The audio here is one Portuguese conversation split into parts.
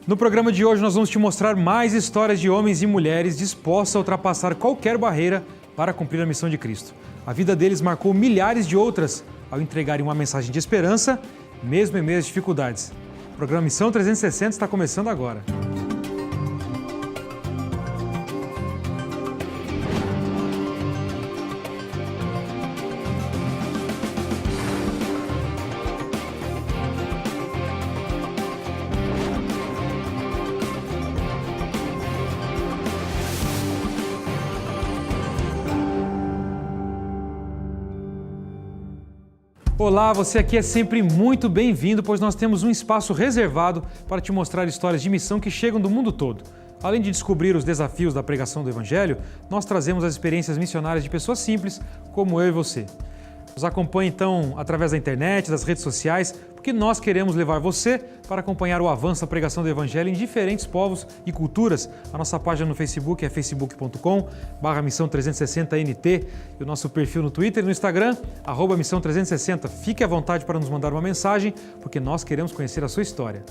No programa de hoje nós vamos te mostrar mais histórias de homens e mulheres dispostos a ultrapassar qualquer barreira para cumprir a missão de Cristo. A vida deles marcou milhares de outras ao entregarem uma mensagem de esperança, mesmo em meio às dificuldades. O programa Missão 360 está começando agora. Olá, você aqui é sempre muito bem-vindo, pois nós temos um espaço reservado para te mostrar histórias de missão que chegam do mundo todo. Além de descobrir os desafios da pregação do Evangelho, nós trazemos as experiências missionárias de pessoas simples, como eu e você. Nos acompanhe então através da internet, das redes sociais, porque nós queremos levar você para acompanhar o avanço da pregação do Evangelho em diferentes povos e culturas. A nossa página no Facebook é facebook.com/missão360nt e o nosso perfil no Twitter e no Instagram, @missão360. Fique à vontade para nos mandar uma mensagem, porque nós queremos conhecer a sua história.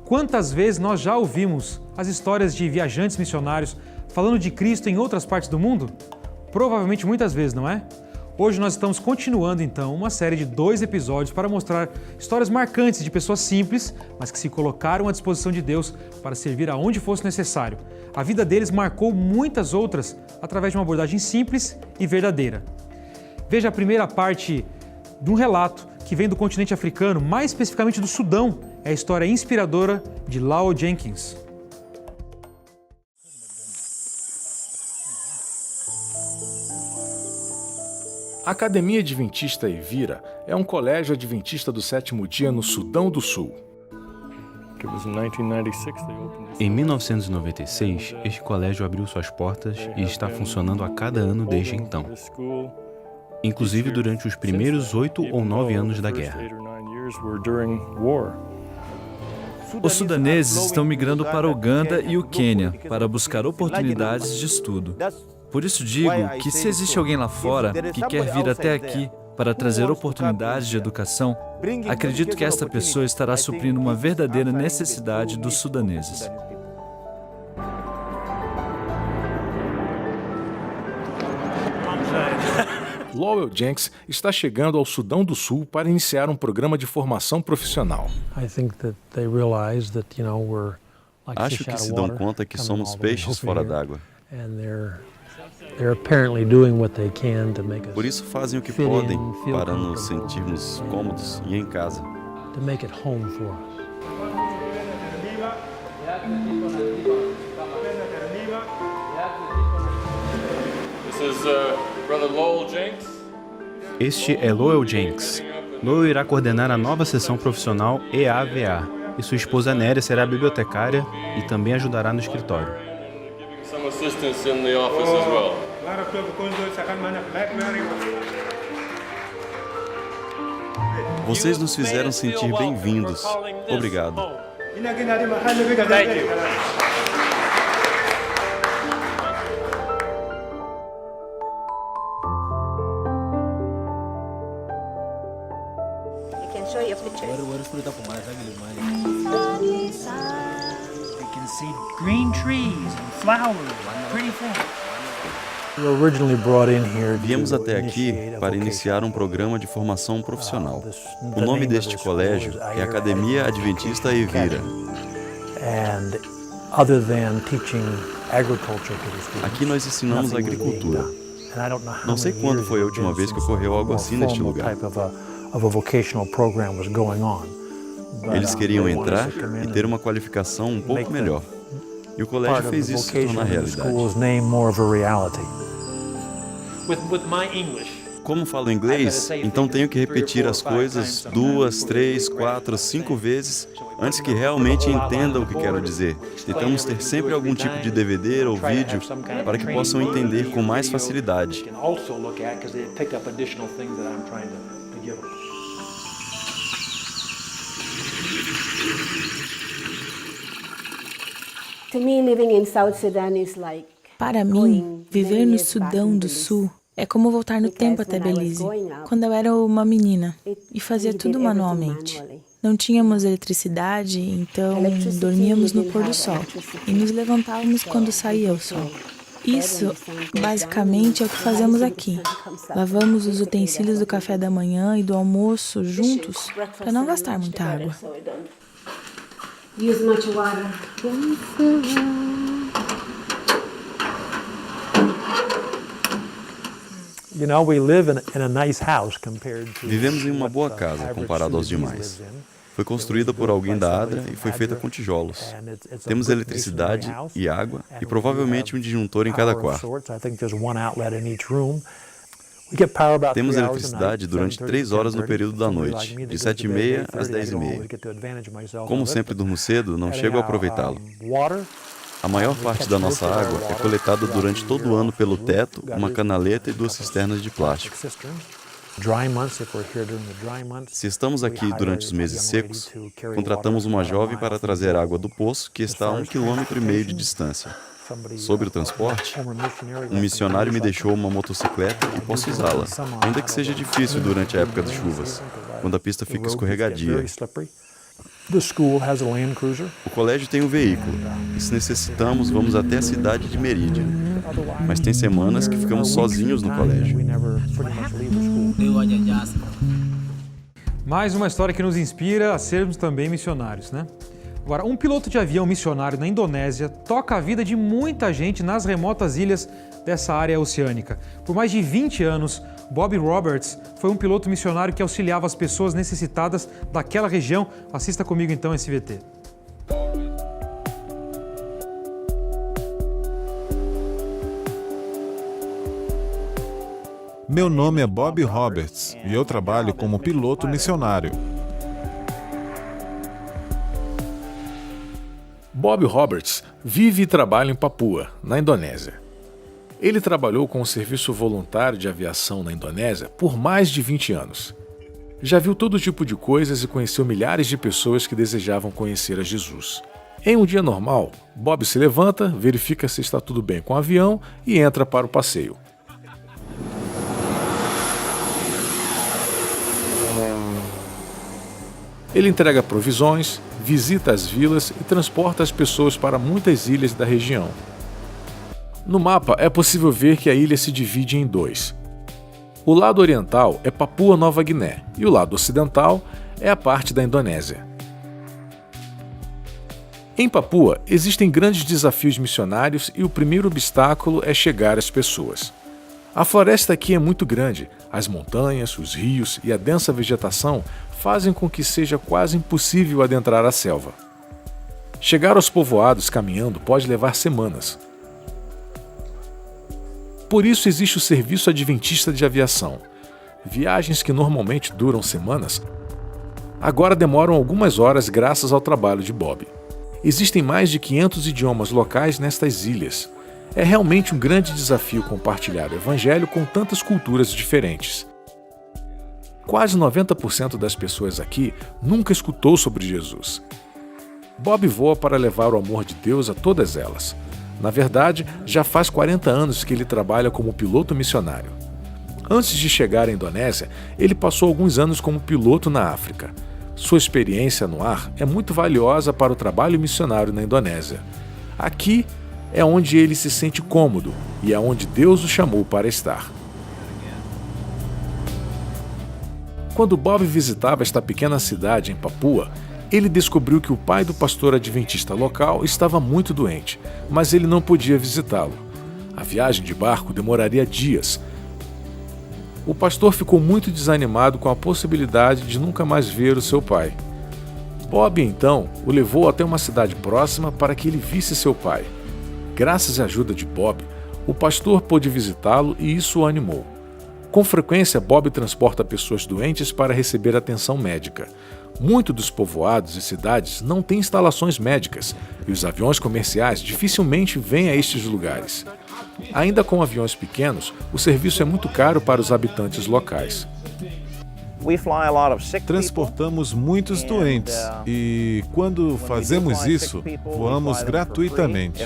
Quantas vezes nós já ouvimos as histórias de viajantes missionários falando de Cristo em outras partes do mundo? Provavelmente muitas vezes, não é? Hoje nós estamos continuando então uma série de 2 episódios para mostrar histórias marcantes de pessoas simples, mas que se colocaram à disposição de Deus para servir aonde fosse necessário. A vida deles marcou muitas outras através de uma abordagem simples e verdadeira. Veja a primeira parte de um relato que vem do continente africano, mais especificamente do Sudão. É a história inspiradora de Lowell Jenkins. A Academia Adventista Evira é um colégio adventista do sétimo dia no Sudão do Sul. Em 1996, este colégio abriu suas portas e está funcionando a cada ano desde então, inclusive durante os primeiros 8 ou 9 anos da guerra. Os sudaneses estão migrando para Uganda e o Quênia para buscar oportunidades de estudo. Por isso digo que se existe alguém lá fora que quer vir até aqui para trazer oportunidades de educação, acredito que esta pessoa estará suprindo uma verdadeira necessidade dos sudaneses. Lowell Jenkins está chegando ao Sudão do Sul para iniciar um programa de formação profissional. Acho que se dão conta que somos peixes fora d'água. Por isso fazem o que podem para nos sentirmos cômodos e em casa. Este é Lowell Jenkins. Lowell irá coordenar a nova seção profissional EAVA e sua esposa Néria será bibliotecária e também ajudará no escritório. Vocês nos fizeram sentir bem-vindos. Obrigado. Green trees and flowers, pretty things. Viemos até aqui para iniciar um programa de formação profissional. O nome deste colégio é Academia Adventista Evira. Aqui nós ensinamos agricultura. Não sei quando foi a última vez que ocorreu algo assim neste lugar. Eles queriam entrar e ter uma qualificação um pouco melhor. E o colégio fez isso se tornar realidade. Como falo inglês, então tenho que repetir as coisas 2, 3, 4, 5 vezes antes que realmente entenda o que quero dizer. Tentamos ter sempre algum tipo de DVD ou vídeo para que possam entender com mais facilidade. Para mim, viver no Sudão do Sul é como voltar no tempo até Belize, quando eu era uma menina e fazia tudo manualmente. Não tínhamos eletricidade, então dormíamos no pôr do sol e nos levantávamos quando saía o sol. Isso, basicamente, é o que fazemos aqui. Lavamos os utensílios do café da manhã e do almoço juntos para não gastar muita água. Vivemos em uma boa casa comparado aos demais. Foi construída por alguém da Adra e foi feita com tijolos. Temos eletricidade e água e provavelmente um disjuntor em cada quarto. Temos eletricidade durante 3 horas no período da noite, de 7h30 às 10h30. Como sempre durmo cedo, não chego a aproveitá-lo. A maior parte da nossa água é coletada durante todo o ano pelo teto, uma canaleta e 2 cisternas de plástico. Se estamos aqui durante os meses secos, contratamos uma jovem para trazer água do poço que está a 1,5 km de distância. Sobre o transporte, um missionário me deixou uma motocicleta e posso usá-la, ainda que seja difícil durante a época de chuvas, quando a pista fica escorregadia. O colégio tem um veículo, e se necessitarmos, vamos até a cidade de Meridian. Mas tem semanas que ficamos sozinhos no colégio. Mais uma história que nos inspira a sermos também missionários, né? Agora, um piloto de avião missionário na Indonésia toca a vida de muita gente nas remotas ilhas dessa área oceânica. Por mais de 20 anos, Bob Roberts foi um piloto missionário que auxiliava as pessoas necessitadas daquela região. Assista comigo então esse VT. Meu nome é Bob Roberts e eu trabalho como piloto missionário. Bob Roberts vive e trabalha em Papua, na Indonésia. Ele trabalhou com o Serviço Voluntário de Aviação na Indonésia por mais de 20 anos. Já viu todo tipo de coisas e conheceu milhares de pessoas que desejavam conhecer a Jesus. Em um dia normal, Bob se levanta, verifica se está tudo bem com o avião e entra para o passeio. Ele entrega provisões, visita as vilas e transporta as pessoas para muitas ilhas da região. No mapa é possível ver que a ilha se divide em 2. O lado oriental é Papua Nova Guiné e o lado ocidental é a parte da Indonésia. Em Papua, existem grandes desafios missionários e o primeiro obstáculo é chegar às pessoas. A floresta aqui é muito grande, as montanhas, os rios e a densa vegetação fazem com que seja quase impossível adentrar a selva. Chegar aos povoados caminhando pode levar semanas. Por isso existe o Serviço Adventista de Aviação. Viagens que normalmente duram semanas, agora demoram algumas horas graças ao trabalho de Bob. Existem mais de 500 idiomas locais nestas ilhas. É realmente um grande desafio compartilhar o Evangelho com tantas culturas diferentes. Quase 90% das pessoas aqui nunca escutou sobre Jesus. Bob voa para levar o amor de Deus a todas elas. Na verdade, já faz 40 anos que ele trabalha como piloto missionário. Antes de chegar à Indonésia, ele passou alguns anos como piloto na África. Sua experiência no ar é muito valiosa para o trabalho missionário na Indonésia. Aqui é onde ele se sente cômodo e é onde Deus o chamou para estar. Quando Bob visitava esta pequena cidade em Papua, ele descobriu que o pai do pastor adventista local estava muito doente, mas ele não podia visitá-lo. A viagem de barco demoraria dias. O pastor ficou muito desanimado com a possibilidade de nunca mais ver o seu pai. Bob, então, o levou até uma cidade próxima para que ele visse seu pai. Graças à ajuda de Bob, o pastor pôde visitá-lo e isso o animou. Com frequência, Bob transporta pessoas doentes para receber atenção médica. Muitos dos povoados e cidades não têm instalações médicas e os aviões comerciais dificilmente vêm a estes lugares. Ainda com aviões pequenos, o serviço é muito caro para os habitantes locais. Transportamos muitos doentes e, quando fazemos isso, voamos gratuitamente.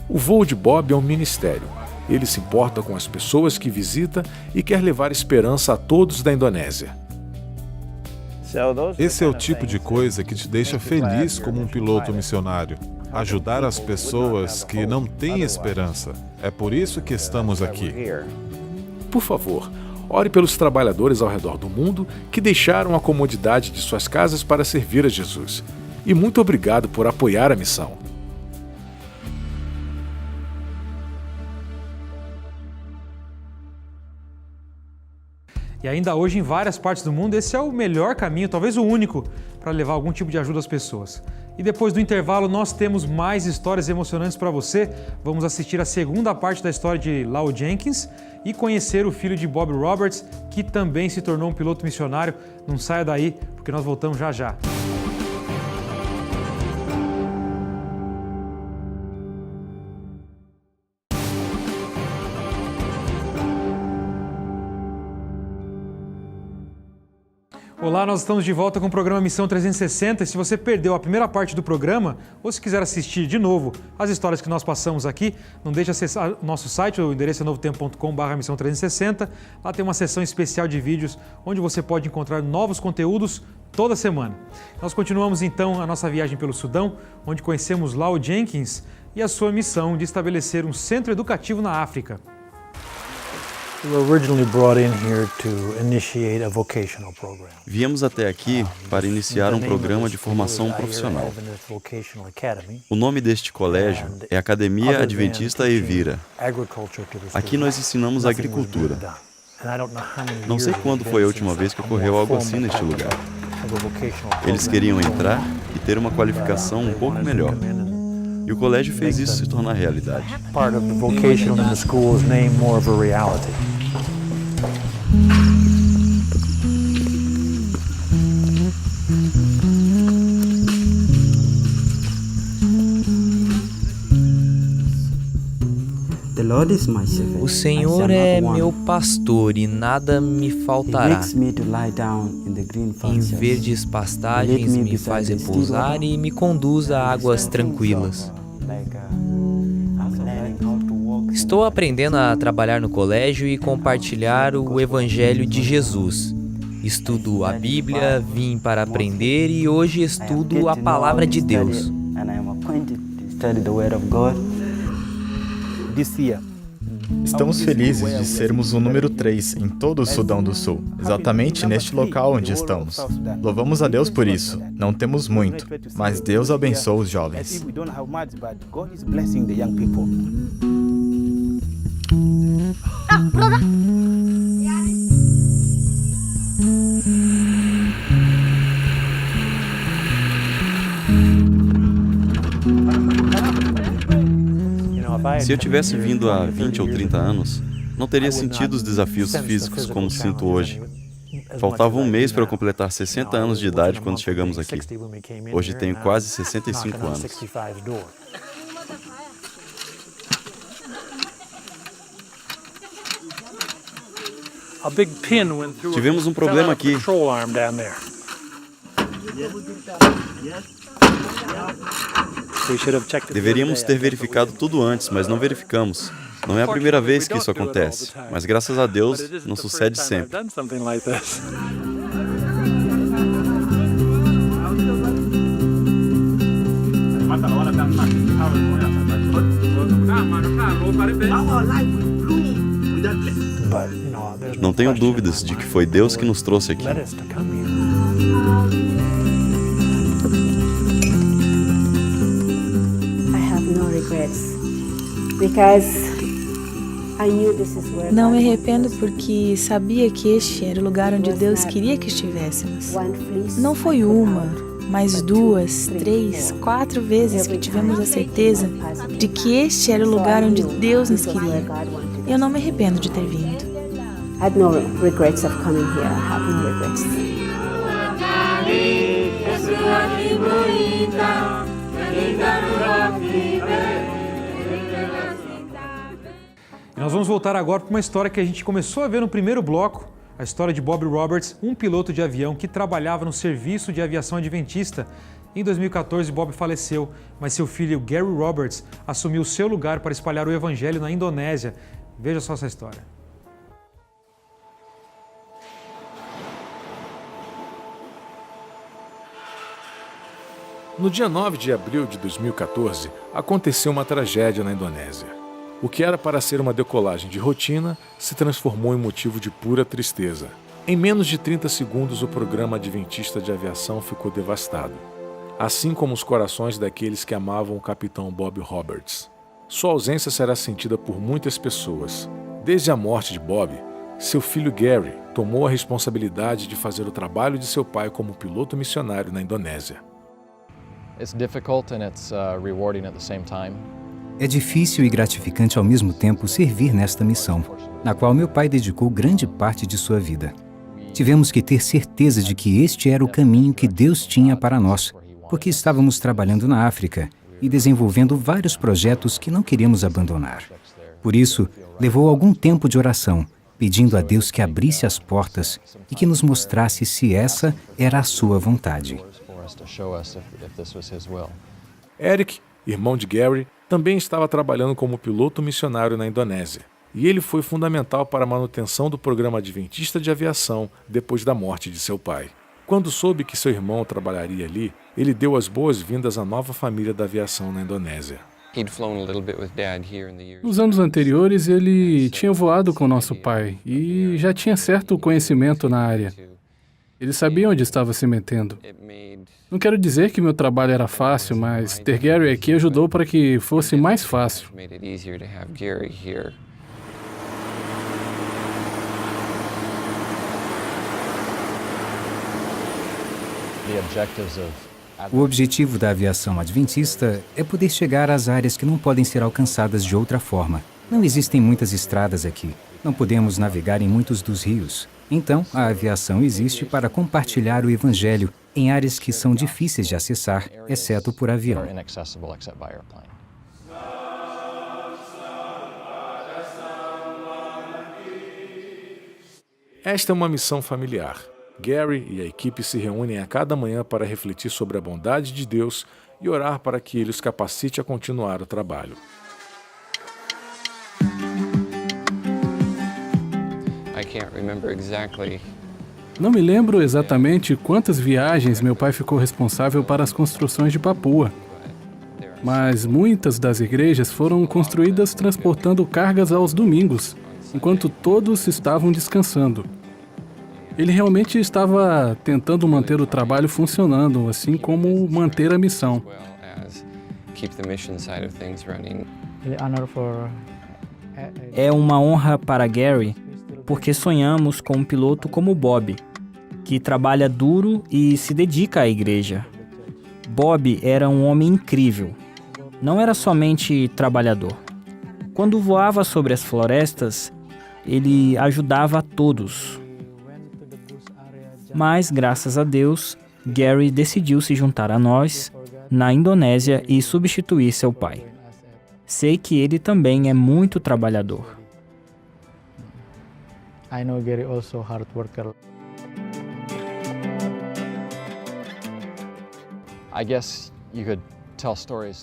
O voo de Bob é um ministério. Ele se importa com as pessoas que visita e quer levar esperança a todos da Indonésia. Esse é o tipo de coisa que te deixa feliz como um piloto missionário. Ajudar as pessoas que não têm esperança. É por isso que estamos aqui. Por favor, ore pelos trabalhadores ao redor do mundo que deixaram a comodidade de suas casas para servir a Jesus. E muito obrigado por apoiar a missão. E ainda hoje, em várias partes do mundo, esse é o melhor caminho, talvez o único, para levar algum tipo de ajuda às pessoas. E depois do intervalo, nós temos mais histórias emocionantes para você. Vamos assistir a segunda parte da história de Lowell Jenkins e conhecer o filho de Bob Roberts, que também se tornou um piloto missionário. Não saia daí, porque nós voltamos já já. Olá, nós estamos de volta com o programa Missão 360 e se você perdeu a primeira parte do programa ou se quiser assistir de novo as histórias que nós passamos aqui, não deixe de acessar o nosso site, o endereço é novotempo.com/missão 360. Lá tem uma seção especial de vídeos onde você pode encontrar novos conteúdos toda semana. Nós continuamos então a nossa viagem pelo Sudão, onde conhecemos Lowell Jenkins e a sua missão de estabelecer um centro educativo na África. Viemos até aqui para iniciar um programa de formação profissional. O nome deste colégio é Academia Adventista Evira. Aqui nós ensinamos agricultura. Não sei quando foi a última vez que ocorreu algo assim neste lugar. Eles queriam entrar e ter uma qualificação um pouco melhor. E o colégio fez isso se tornar realidade. O Senhor é meu pastor e nada me faltará. Em verdes pastagens me faz repousar e me conduz a águas tranquilas. Estou aprendendo a trabalhar no colégio e compartilhar o Evangelho de Jesus. Estudo a Bíblia, vim para aprender e hoje estudo a Palavra de Deus. Estamos felizes de sermos o número 3 em todo o Sudão do Sul, exatamente neste local onde estamos. Louvamos a Deus por isso. Não temos muito, mas Deus abençoa os jovens. Se eu tivesse vindo há 20 ou 30 anos, não teria sentido os desafios físicos como sinto hoje. Faltava um mês para eu completar 60 anos de idade quando chegamos aqui. Hoje tenho quase 65 anos. Tivemos um problema aqui. Deveríamos ter verificado tudo antes, mas não verificamos. Não é a primeira vez que isso acontece, mas graças a Deus não sucede sempre. Não tenho dúvidas de que foi Deus que nos trouxe aqui. Não me arrependo porque sabia que este era o lugar onde Deus queria que estivéssemos. Não foi uma, mas 2, 3, 4 vezes que tivemos a certeza de que este era o lugar onde Deus nos queria. Eu não me arrependo de ter vindo. E nós vamos voltar agora para uma história que a gente começou a ver no primeiro bloco, a história de Bob Roberts, um piloto de avião que trabalhava no serviço de aviação adventista. Em 2014, Bob faleceu, mas seu filho Gary Roberts assumiu seu lugar para espalhar o evangelho na Indonésia. Veja só essa história. No dia 9 de abril de 2014, aconteceu uma tragédia na Indonésia. O que era para ser uma decolagem de rotina se transformou em motivo de pura tristeza. Em menos de 30 segundos, o programa adventista de aviação ficou devastado, assim como os corações daqueles que amavam o capitão Bob Roberts. Sua ausência será sentida por muitas pessoas. Desde a morte de Bob, seu filho Gary tomou a responsabilidade de fazer o trabalho de seu pai como piloto missionário na Indonésia. É difícil e gratificante ao mesmo tempo servir nesta missão, na qual meu pai dedicou grande parte de sua vida. Tivemos que ter certeza de que este era o caminho que Deus tinha para nós, porque estávamos trabalhando na África e desenvolvendo vários projetos que não queríamos abandonar. Por isso, levou algum tempo de oração, pedindo a Deus que abrisse as portas e que nos mostrasse se essa era a sua vontade. Eric, irmão de Gary, também estava trabalhando como piloto missionário na Indonésia, e ele foi fundamental para a manutenção do programa adventista de aviação depois da morte de seu pai. Quando soube que seu irmão trabalharia ali, ele deu as boas-vindas à nova família da aviação na Indonésia. Nos anos anteriores, ele tinha voado com nosso pai e já tinha certo conhecimento na área. Ele sabia onde estava se metendo. Não quero dizer que meu trabalho era fácil, mas ter Gary aqui ajudou para que fosse mais fácil. O objetivo da aviação adventista é poder chegar às áreas que não podem ser alcançadas de outra forma. Não existem muitas estradas aqui. Não podemos navegar em muitos dos rios. Então, a aviação existe para compartilhar o Evangelho em áreas que são difíceis de acessar, exceto por avião. Esta é uma missão familiar. Gary e a equipe se reúnem a cada manhã para refletir sobre a bondade de Deus e orar para que Ele os capacite a continuar o trabalho. Não me lembro exatamente quantas viagens meu pai ficou responsável para as construções de Papua, mas muitas das igrejas foram construídas transportando cargas aos domingos, enquanto todos estavam descansando. Ele realmente estava tentando manter o trabalho funcionando, assim como manter a missão. É uma honra para Gary, porque sonhamos com um piloto como Bob, que trabalha duro e se dedica à igreja. Bob era um homem incrível. Não era somente trabalhador. Quando voava sobre as florestas, ele ajudava a todos. Mas, graças a Deus, Gary decidiu se juntar a nós na Indonésia e substituir seu pai. Sei que ele também é muito trabalhador. I know Gary also hard worker.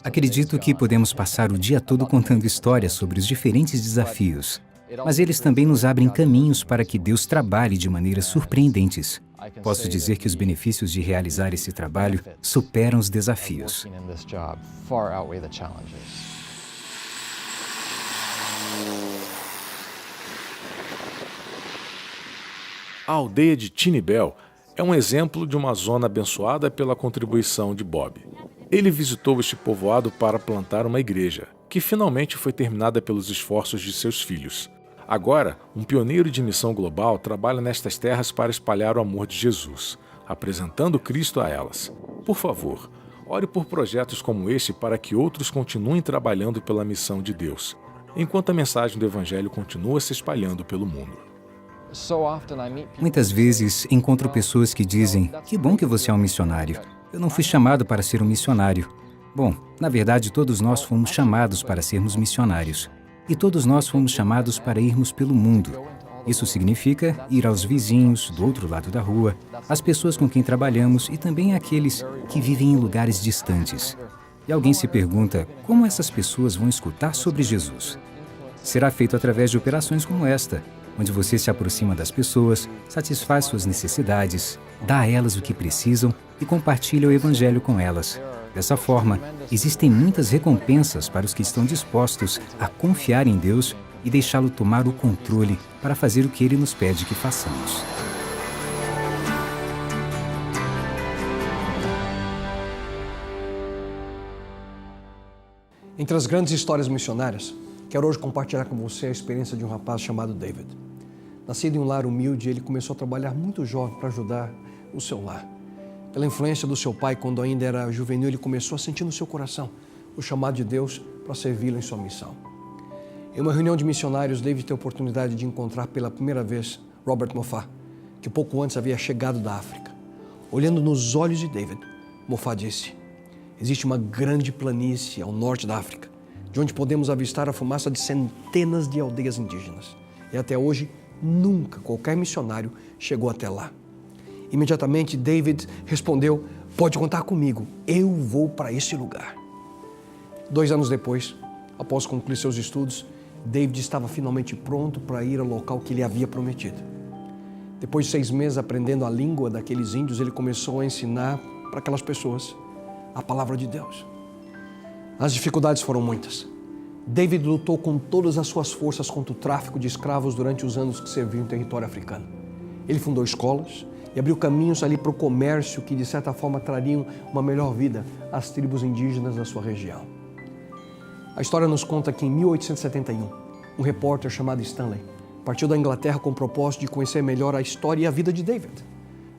Acredito que podemos passar o dia todo contando histórias sobre os diferentes desafios, mas eles também nos abrem caminhos para que Deus trabalhe de maneiras surpreendentes. Posso dizer que os benefícios de realizar esse trabalho superam os desafios. A aldeia de Tinibel é um exemplo de uma zona abençoada pela contribuição de Bob. Ele visitou este povoado para plantar uma igreja, que finalmente foi terminada pelos esforços de seus filhos. Agora, um pioneiro de missão global trabalha nestas terras para espalhar o amor de Jesus, apresentando Cristo a elas. Por favor, ore por projetos como este para que outros continuem trabalhando pela missão de Deus, enquanto a mensagem do Evangelho continua se espalhando pelo mundo. Muitas vezes encontro pessoas que dizem: "Que bom que você é um missionário. Eu não fui chamado para ser um missionário." Bom, na verdade, todos nós fomos chamados para sermos missionários. E todos nós fomos chamados para irmos pelo mundo. Isso significa ir aos vizinhos, do outro lado da rua, às pessoas com quem trabalhamos e também àqueles que vivem em lugares distantes. E alguém se pergunta como essas pessoas vão escutar sobre Jesus. Será feito através de operações como esta, onde você se aproxima das pessoas, satisfaz suas necessidades, dá a elas o que precisam e compartilha o Evangelho com elas. Dessa forma, existem muitas recompensas para os que estão dispostos a confiar em Deus e deixá-lo tomar o controle para fazer o que Ele nos pede que façamos. Entre as grandes histórias missionárias, quero hoje compartilhar com você a experiência de um rapaz chamado David. Nascido em um lar humilde, ele começou a trabalhar muito jovem para ajudar o seu lar. Pela influência do seu pai, quando ainda era juvenil, ele começou a sentir no seu coração o chamado de Deus para servi-lo em sua missão. Em uma reunião de missionários, David teve a oportunidade de encontrar pela primeira vez Robert Moffat, que pouco antes havia chegado da África. Olhando nos olhos de David, Moffat disse: existe uma grande planície ao norte da África, de onde podemos avistar a fumaça de centenas de aldeias indígenas. E até hoje, nunca qualquer missionário chegou até lá. Imediatamente, David respondeu: pode contar comigo, eu vou para esse lugar. 2 anos depois, após concluir seus estudos, David estava finalmente pronto para ir ao local que lhe havia prometido. Depois de 6 meses aprendendo a língua daqueles índios, ele começou a ensinar para aquelas pessoas a palavra de Deus. As dificuldades foram muitas. David lutou com todas as suas forças contra o tráfico de escravos durante os anos que serviu em território africano. Ele fundou escolas e abriu caminhos ali para o comércio que, de certa forma, trariam uma melhor vida às tribos indígenas da sua região. A história nos conta que, em 1871, um repórter chamado Stanley partiu da Inglaterra com o propósito de conhecer melhor a história e a vida de David.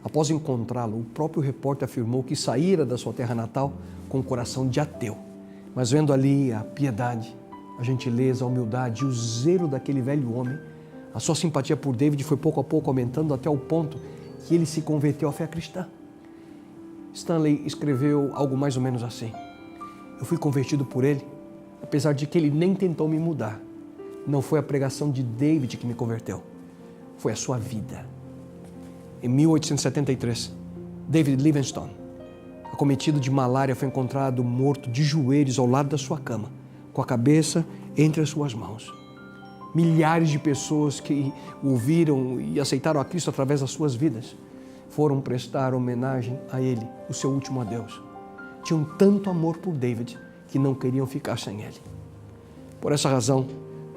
Após encontrá-lo, o próprio repórter afirmou que saíra da sua terra natal com o coração de ateu, mas vendo ali a piedade, a gentileza, a humildade e o zelo daquele velho homem, a sua simpatia por David foi pouco a pouco aumentando até o ponto que ele se converteu à fé cristã. Stanley escreveu algo mais ou menos assim: eu fui convertido por ele, apesar de que ele nem tentou me mudar. Não foi a pregação de David que me converteu, foi a sua vida. Em 1873, David Livingstone, acometido de malária, foi encontrado morto de joelhos ao lado da sua cama, com a cabeça entre as suas mãos. Milhares de pessoas que o ouviram e aceitaram a Cristo através das suas vidas foram prestar homenagem a ele, o seu último adeus. Tinham tanto amor por David que não queriam ficar sem ele. Por essa razão,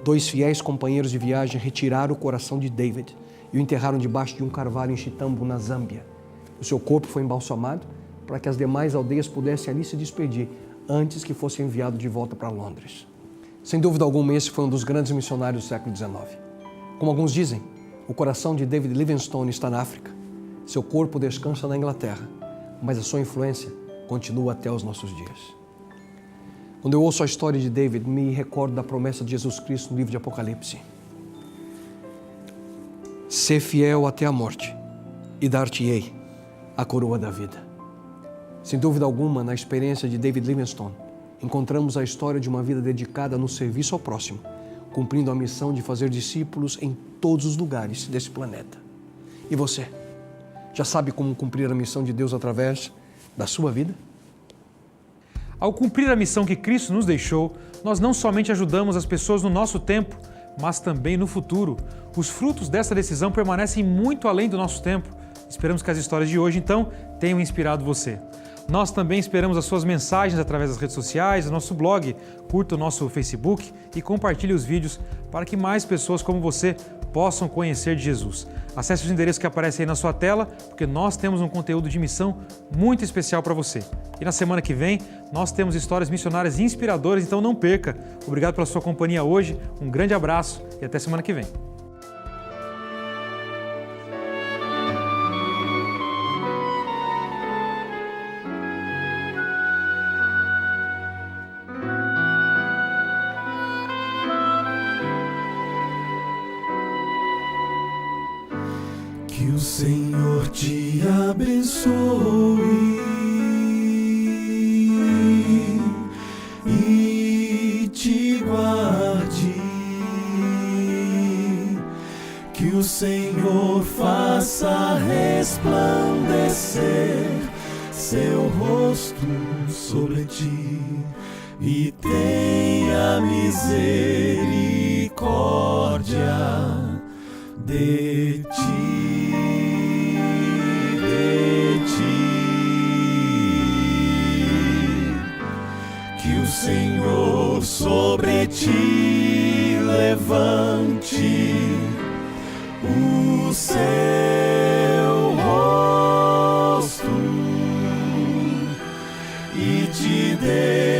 2 fiéis companheiros de viagem retiraram o coração de David e o enterraram debaixo de um carvalho em Chitambo, na Zâmbia. O seu corpo foi embalsamado para que as demais aldeias pudessem ali se despedir antes que fosse enviado de volta para Londres. Sem dúvida alguma, esse foi um dos grandes missionários do século XIX. Como alguns dizem, o coração de David Livingstone está na África, seu corpo descansa na Inglaterra, mas a sua influência continua até os nossos dias. Quando eu ouço a história de David, me recordo da promessa de Jesus Cristo no livro de Apocalipse: ser fiel até a morte e dar-te-ei a coroa da vida. Sem dúvida alguma, na experiência de David Livingstone, encontramos a história de uma vida dedicada no serviço ao próximo, cumprindo a missão de fazer discípulos em todos os lugares desse planeta. E você, já sabe como cumprir a missão de Deus através da sua vida? Ao cumprir a missão que Cristo nos deixou, nós não somente ajudamos as pessoas no nosso tempo, mas também no futuro. Os frutos dessa decisão permanecem muito além do nosso tempo. Esperamos que as histórias de hoje, então, tenham inspirado você. Nós também esperamos as suas mensagens através das redes sociais, do nosso blog, curta o nosso Facebook e compartilhe os vídeos para que mais pessoas como você possam conhecer de Jesus. Acesse os endereços que aparecem aí na sua tela, porque nós temos um conteúdo de missão muito especial para você. E na semana que vem, nós temos histórias missionárias inspiradoras, então não perca. Obrigado pela sua companhia hoje, um grande abraço e até semana que vem. Que o Senhor te abençoe e te guarde. Que o Senhor faça resplandecer seu rosto sobre ti e tenha misericórdia de ti. Senhor sobre ti levante o seu rosto e te dê